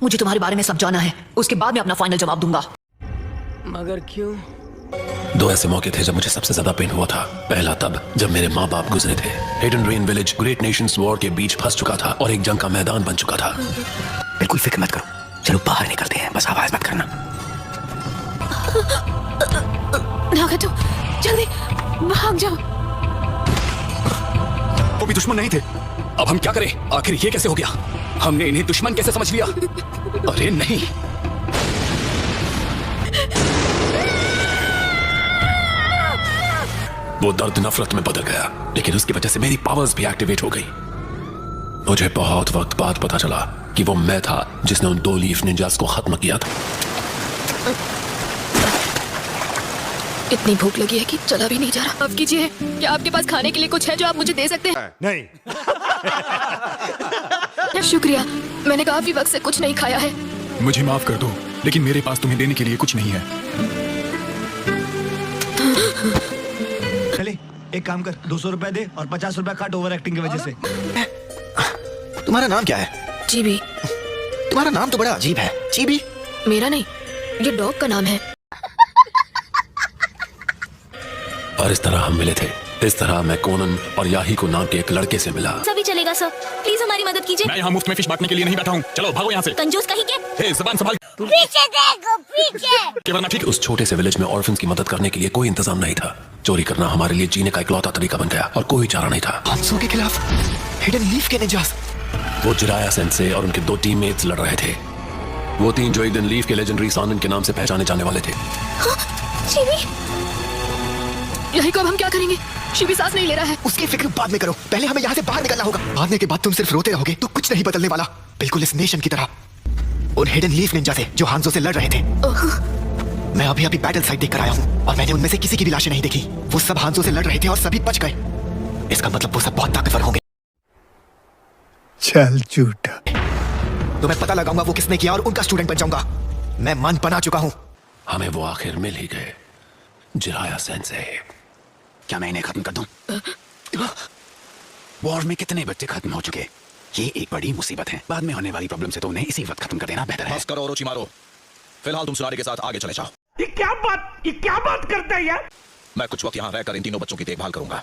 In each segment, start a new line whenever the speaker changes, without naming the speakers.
मुझे तुम्हारे बारे में सब जाना है, उसके बाद मैं अपना फाइनल जवाब दूंगा।
मगर क्यों?
दो ऐसे मौके थे जब मुझे सबसे ज्यादा पेन हुआ था। पहला तब जब मेरे माँ बाप गुजरे थे। Hidden rain village great Nations war के बीच फंस चुका था और एक जंग का मैदान बन चुका था।
बिल्कुल फिक्र मत करो, चलो बाहर निकलते हैं, बस आवाज मत करना।
नागातो, जल्दी भाग जाओ।
वो भी दुश्मन नहीं थे। अब हम क्या करें? आखिर ये कैसे हो गया? हमने इन्हें दुश्मन कैसे समझ लिया? अरे नहीं,
वो दर्द नफरत में बदल गया, लेकिन उसकी वजह से मेरी पावर्स भी एक्टिवेट हो गई। मुझे बहुत वक्त बाद पता चला कि वो मैं था जिसने उन 2 लीफ निंजास को खत्म किया था।
इतनी भूख लगी है कि चला भी नहीं जा रहा। माफ कीजिए, क्या आपके पास खाने के लिए कुछ है जो आप मुझे दे सकते हैं?
नहीं।
शुक्रिया, मैंने काफी वक्त से कुछ नहीं खाया है।
मुझे माफ कर दो, लेकिन मेरे पास तुम्हें देने के लिए कुछ नहीं है।
चले, एक काम कर, 200 रुपए दे और 50 रुपए काट ओवर एक्टिंग की वजह से।
तुम्हारा नाम क्या है?
जीबी।
तुम्हारा नाम तो बड़ा अजीब है। जीबी?
मेरा नहीं, ये डॉग का नाम है।
और इस तरह हम मिले थे। इस तरह मैं कोनन और याहीको नाम के एक लड़के से मिला।
सभी चलेगा सर, प्लीज हमारी मदद कीजिए।
मैं यहाँ मुफ्त में फिश बांटने के लिए नहीं बैठा हूँ। चलो भागो यहाँ से।
कंजूस कहीं के।
हे, ज़बान संभाल।
पीछे देखो, पीछे।
वरना ठीक।
उस छोटे से विलेज में ऑर्फन्स की मदद करने के लिए कोई इंतजाम नहीं था। चोरी करना हमारे लिए जीने का इकलौता तरीका बन गया और कोई चारा नहीं था।
हांसो के खिलाफ हिडन लीफ के निंजास।
वो जिराया सेंसे और उनके 2 टीममेट्स लड़ रहे थे। वो 3 जो एक दिन लीफ के लेजेंडरी सानन के नाम से पहचाने जाने वाले थे।
यही को अब हम क्या करेंगे? शिबी सांस नहीं ले रहा है।
उसकी फिक्र बाद में करो, पहले हमें यहाँ से बाहर निकलना होगा। भागने के बाद तुम सिर्फ रोते रहोगे तो कुछ नहीं बदलने वाला। बिल्कुल इस नेशन की तरह, उन हिडन लीफ निंजा से जो हांसो से लड़ रहे थे। मैं अभी बैटल साइट देख कर आया हूँ और मैंने उनमें से किसी की भी लाशें नहीं देखी। वो सब हांसो से लड़ रहे थे और सभी बच गए। इसका मतलब वो सब बहुत ताकतवर होंगे।
चल झूठा।
तो मैं पता लगाऊंगा वो किसने किया और उनका स्टूडेंट बन जाऊंगा। मैं मन बना चुका हूँ।
हमें वो आखिर मिल ही गए, जिराया सेंसे।
क्या मैं इन्हें खत्म कर दूं? वॉर में कितने बच्चे खत्म हो चुके। ये एक बड़ी मुसीबत है। बाद में होने वाली प्रॉब्लम से तो उन्हें इसी वक्त खत्म कर देना बेहतर है।
बस करो ओरोचिमारो, फिलहाल तुम सुनारी के साथ आगे चले जाओ।
ये क्या बात करता है यार?
मैं कुछ वक्त यहाँ रहकर इन तीनों बच्चों की देखभाल करूंगा।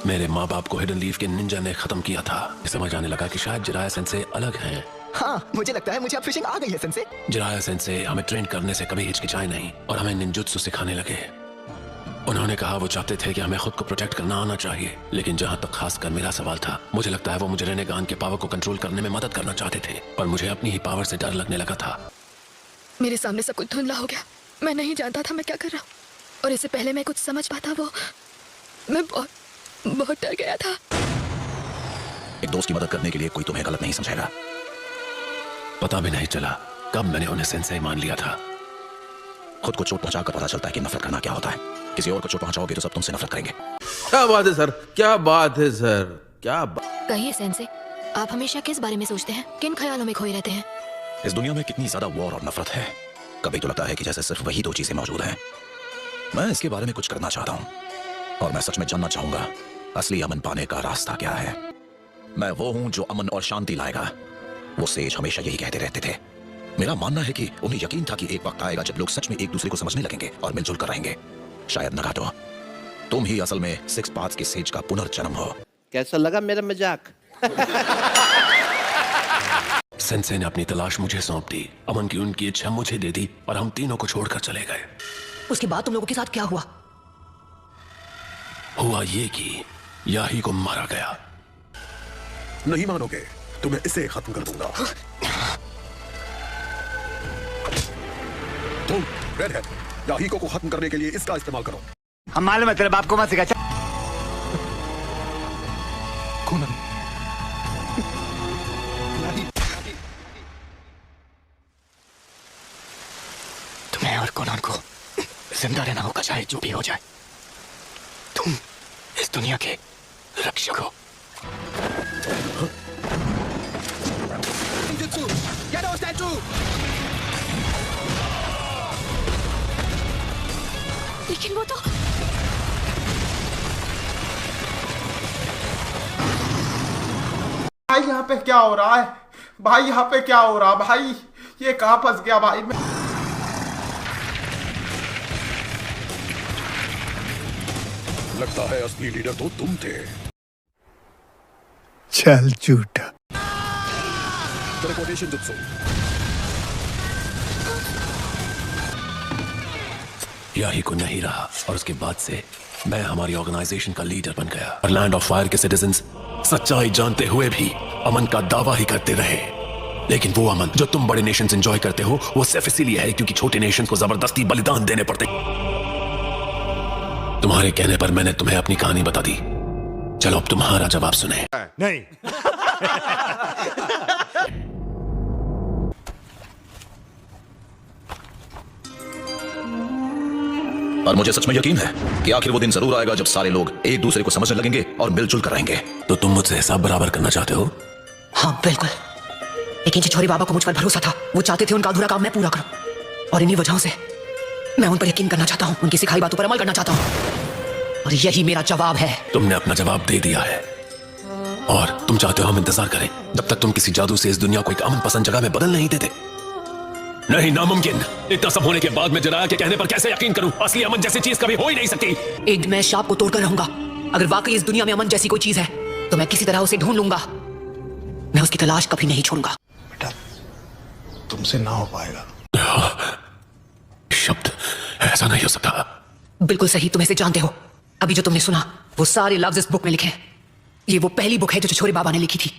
मेरे माँ बाप को हिडन लीफ के निंजा ने खत्म किया था। समझ आने लगा कि शायद जिराया सेंसे अलग हैं।
हाँ, मुझे लगता है मुझे अब फिशिंग आ गई है सेंसे।
जिराया सेंसे हमें ट्रेन करने से कभी हिचकिचाए नहीं और हमें निंजुत्सु सिखाने लगे। उन्होंने कहा वो चाहते थे कि हमें खुद को प्रोटेक्ट करना आना चाहिए, लेकिन जहाँ तक खासकर मेरा सवाल था, मुझे लगता है वो मुझे रेनेगान के पावर को कंट्रोल करने में मदद करना चाहते थे और मुझे अपनी ही पावर से डर लगने लगा था।
मेरे सामने सब कुछ धुंधला हो गया। मैं नहीं जानता था मैं क्या कर रहा हूँ और इससे पहले मैं कुछ समझ पाता मैं बहुत डर गया था।
एक दोस्त की मदद करने के लिए कोई तुम्हें गलत नहीं समझेगा।
पता भी नहीं चला कब मैंने उन्हें सेंसे मान लिया था।
खुद को चोट पहुंचाकर पता चलता है कि नफरत करना क्या होता है। किसी और को चोट पहुंचाओगे तो सब तुमसे नफरत करेंगे।
क्या बात है सर, क्या बात है सर, क्या बात।
कहिए सेंसे, आप हमेशा किस बारे में सोचते हैं? किन ख्यालों में खोए रहते हैं?
इस दुनिया में कितनी ज्यादा वॉर और नफरत है। कभी तो लगता है कि जैसे सिर्फ वही 2 चीजें मौजूद हैं। मैं इसके बारे में कुछ करना चाहता हूँ और मैं सच में जानना चाहूंगा असली अमन पाने का रास्ता क्या है। मैं वो हूँ जो अमन और शांति लाएगा। वो सेज हमेशा यही कहते रहते थे। मेरा मानना है कि उन्हें यकीन था कि एक वक्त आएगा जब लोग सच में एक दूसरे को समझने लगेंगे और मिलजुल कर रहेंगे। शायद नगाटो, तुम ही असल में 6 पाथ्स के सेज का पुनर्जन्म हो।
कैसा लगा मेरा मजाक?
सेंसे ने अपनी तलाश मुझे सौंप दी, अमन की उनकी इच्छा मुझे दे दी और हम तीनों को छोड़कर चले गए।
उसके बाद तुम लोगों के साथ क्या हुआ?
हुआ ये कि याही को मारा गया।
नहीं मानोगे, तुम्हें इसे खत्म कर दूंगा। तुम रेडहेड, याहीको को खत्म करने के लिए इसका इस्तेमाल करो।
हम मालूम है तेरे बाप को मत सिखा।
कोनन, तुम्हें और कोनन को जिंदा रहना होगा, चाहे जो भी हो जाए। तुम इस दुनिया के रक्षक हो।
लेकिन वो तो
भाई यहाँ पे क्या हो रहा है? भाई यहाँ पे क्या हो रहा भाई? ये कहाँ फंस गया भाई मैं?
लगता है असली लीडर तो तुम थे।
चल झूठा।
Teleportation jutsu.
याही को नहीं रहा और उसके बाद से मैं हमारी ऑर्गेनाइजेशन का लीडर बन गया और लैंड ऑफ फायर के सिटीजन्स सच्चाई जानते हुए भी अमन का दावा ही करते रहे। लेकिन वो अमन जो तुम बड़े नेशंस एंजॉय करते हो वो सिर्फ इसीलिए है क्योंकि छोटे नेशंस को जबरदस्ती बलिदान देने पड़ते। तुम्हारे कहने पर मैंने तुम्हें अपनी कहानी बता दी। चलो अब तुम्हारा जवाब सुने।
नहीं।
और मुझे सच में यकीन है कि आखिर वो दिन जरूर आएगा जब सारे लोग एक दूसरे को समझने लगेंगे और मिलजुल कर रहेंगे।
तो तुम मुझसे हिसाब बराबर करना चाहते हो?
हाँ बिल्कुल, लेकिन छिछोरे बाबा को मुझ पर भरोसा था। वो चाहते थे उनका अधूरा काम मैं पूरा करूं और इन्हीं वजहों से मैं उन पर यकीन करना चाहता हूं, उनकी सिखाई बातों पर अमल करना चाहता हूं और यही मेरा जवाब है।
तुमने अपना जवाब दे दिया है और तुम चाहते हो हम इंतजार करें जब तक तुम किसी जादू से इस दुनिया को एक अमन पसंद जगह में बदल नहीं देते? नहीं, नामुमकिन। इतना सब होने के बाद मैं जरा के कहने पर कैसे यकीन करूं? असली अमन जैसी चीज कभी हो ही नहीं सकती।
एक दिन मैं शाप को तोड़कर रहूंगा। अगर वाकई इस दुनिया में अमन जैसी कोई चीज है तो मैं किसी तरह उसे ढूंढ लूंगा। मैं उसकी तलाश कभी नहीं छोड़ूंगा।
बेटा तुमसे ना हो पाएगा।
शब्द ऐसा नहीं हो सकता।
बिल्कुल सही, तुम इसे जानते हो। अभी जो तुमने सुना वो सारे लफ्ज इस बुक में लिखे हैं। ये वो पहली बुक है जो छिछोरे बाबा ने लिखी थी।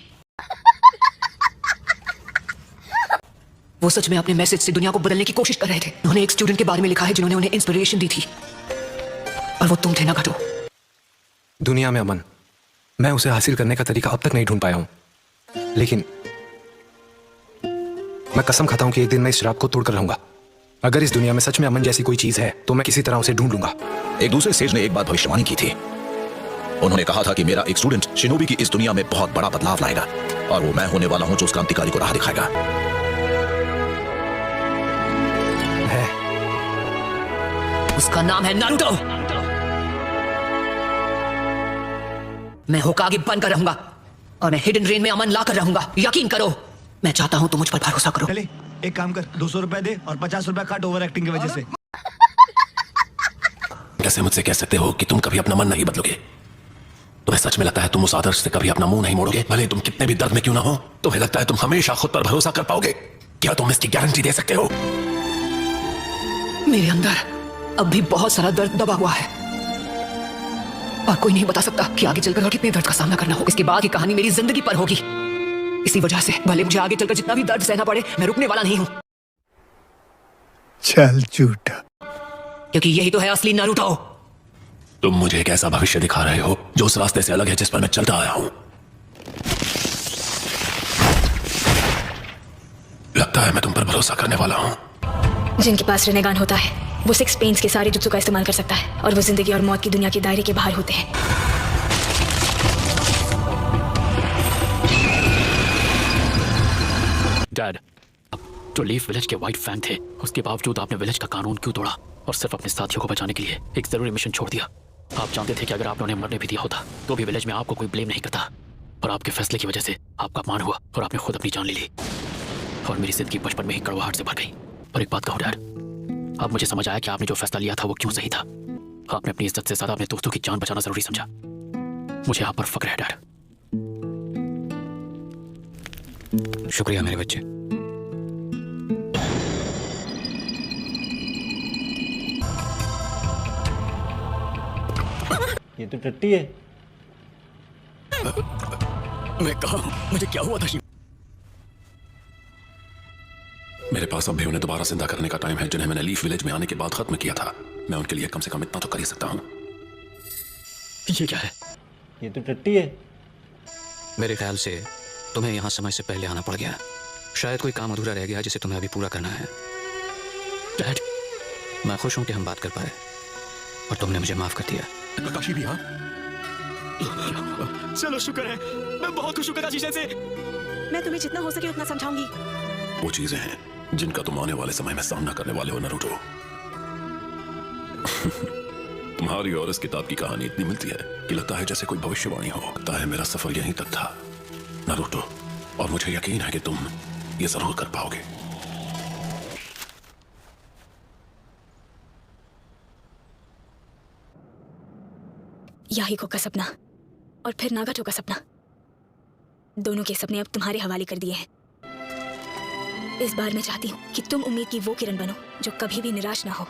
वो सच में अपने मैसेज से दुनिया को बदलने की कोशिश कर रहे थे। उन्होंने एक स्टूडेंट के बारे में लिखा है जिन्होंने उन्हें इंस्पिरेशन दी थी और वो तुम थे ना घटो।
दुनिया में अमन, मैं उसे हासिल करने का तरीका अब तक नहीं ढूंढ पाया हूं, लेकिन मैं कसम खाता हूं कि एक दिन मैं इस शराब को तोड़कर रहूंगा। अगर इस दुनिया में सच में अमन जैसी कोई चीज है तो मैं किसी तरह उसे ढूंढ लूंगा।
एक दूसरे सेज ने एक बात भविष्यवाणी की थी। उन्होंने कहा था कि मेरा एक स्टूडेंट शिनोबी की इस दुनिया में बहुत बड़ा बदलाव लाएगा और वो मैं होने वाला हूं जो उस क्रांतिकारी को राह दिखाएगा।
उसका नाम है नारुतो। मैं होकागे बनकर रहूंगा और मैं हिडन रेन में अमन लाकर रहूंगा। यकीन करो, मैं चाहता हूं तुम मुझ पर भरोसा करो।
चले एक काम कर, 200 रुपए दे और 50 रुपए काट ओवर एक्टिंग की वजह से।
कैसे मुझसे कह सकते हो कि तुम कभी अपना मन नहीं बदलोगे? तुम्हें सच में लगता है तुम उस आदर्श से कभी अपना मुंह नहीं मोड़ोगे? भले तुम कितने भी दर्द में क्यों ना हो, तुम्हें लगता है तुम हमेशा खुद पर भरोसा कर पाओगे? क्या तुम इसकी गारंटी दे सकते हो?
मेरे अंदर अब भी बहुत सारा दर्द दबा हुआ है और कोई नहीं बता सकता कि आगे चलकर और कितने दर्द का सामना करना होगा। इसके बाद की कहानी मेरी जिंदगी पर होगी। इसी वजह से भले मुझे आगे चलकर जितना भी दर्द सहना पड़े, मैं रुकने वाला नहीं हूं।
चल झूठा।
क्योंकि यही तो है असली नारुतो।
तुम मुझे एक ऐसा भविष्य दिखा रहे हो जो उस रास्ते से अलग है जिस पर मैं चलता आया हूं। लगता है मैं तुम पर भरोसा करने वाला हूं।
जिनके पास रेनेगान होता है वो 6 पेन्स के सारे जुत्सु का इस्तेमाल कर सकता है और वो जिंदगी और मौत की दुनिया के दायरे के बाहर होते हैं।
डैड, जो लीफ विलेज के वाइट फैन थे उसके बावजूद आपने विलेज का कानून क्यों तोड़ा और सिर्फ अपने साथियों को बचाने के लिए एक जरूरी मिशन छोड़ दिया? आप जानते थे कि अगर आपने उन्हें मरने भी दिया होता तो भी विलेज में आपको कोई ब्लेम नहीं करता और आपके फैसले की वजह से आपका अपमान हुआ और आपने खुद अपनी जान ले ली और मेरी जिंदगी बचपन में ही कड़वाहट से भर गई। और एक बात कहूं डैड, अब मुझे समझ आया कि आपने जो फैसला लिया था वो क्यों सही था। आपने अपनी इज्जत से ज्यादा अपने दोस्तों की जान बचाना जरूरी समझा। मुझे आप पर फक्र है डैड।
शुक्रिया मेरे बच्चे।
ये तो टट्टी है।
मैं कहा मुझे क्या हुआ था? मेरे पास अब भी उन्हें दोबारा जिंदा करने का टाइम है जिन्हें मैंने लीफ विलेज में आने के बाद खत्म किया था। मैं उनके लिए कम से कम इतना तो कर ही सकता हूं।
ये क्या है?
ये तो टट्टी है।
मेरे ख्याल से तुम्हें यहाँ समय से पहले आना पड़ गया। शायद कोई काम अधूरा रह गया जिसे तुम्हें अभी पूरा करना है।
डैड,
मैं खुश हूं कि हम बात कर पाए और तुमने मुझे माफ कर दिया।
प्रकाशी भी? हाँ,
चलो शुक्र है। मैं बहुत खुश हूं प्रकाशी से।
मैं तुम्हें जितना हो सके उतना समझाऊंगी।
वो चीजें हैं जिनका तुम आने वाले समय में सामना करने वाले हो नारुतो। तुम्हारी और इस किताब की कहानी इतनी मिलती है कि लगता है जैसे कोई भविष्यवाणी हो। लगता है मेरा सफर यहीं तक था। नारुतो, और मुझे यकीन है कि तुम ये जरूर कर पाओगे।
याहिको का सपना और फिर नागाटो का सपना, दोनों के सपने अब तुम्हारे हवाले कर दिए हैं। इस बार मैं चाहती हूँ कि तुम उम्मीद की वो किरण बनो जो कभी भी निराश ना हो।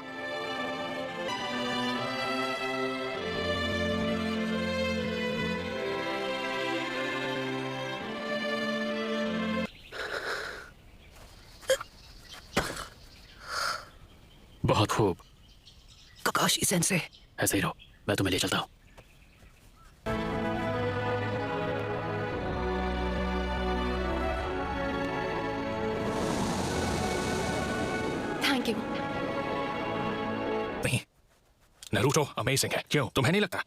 बहुत खूब,
ककाशी सेंसे।
ऐसे ही रहो, मैं तुम्हें ले चलता हूँ।
Thank you.
नहीं, नारुतो अमेजिंग है, क्यों तुम्हें नहीं लगता?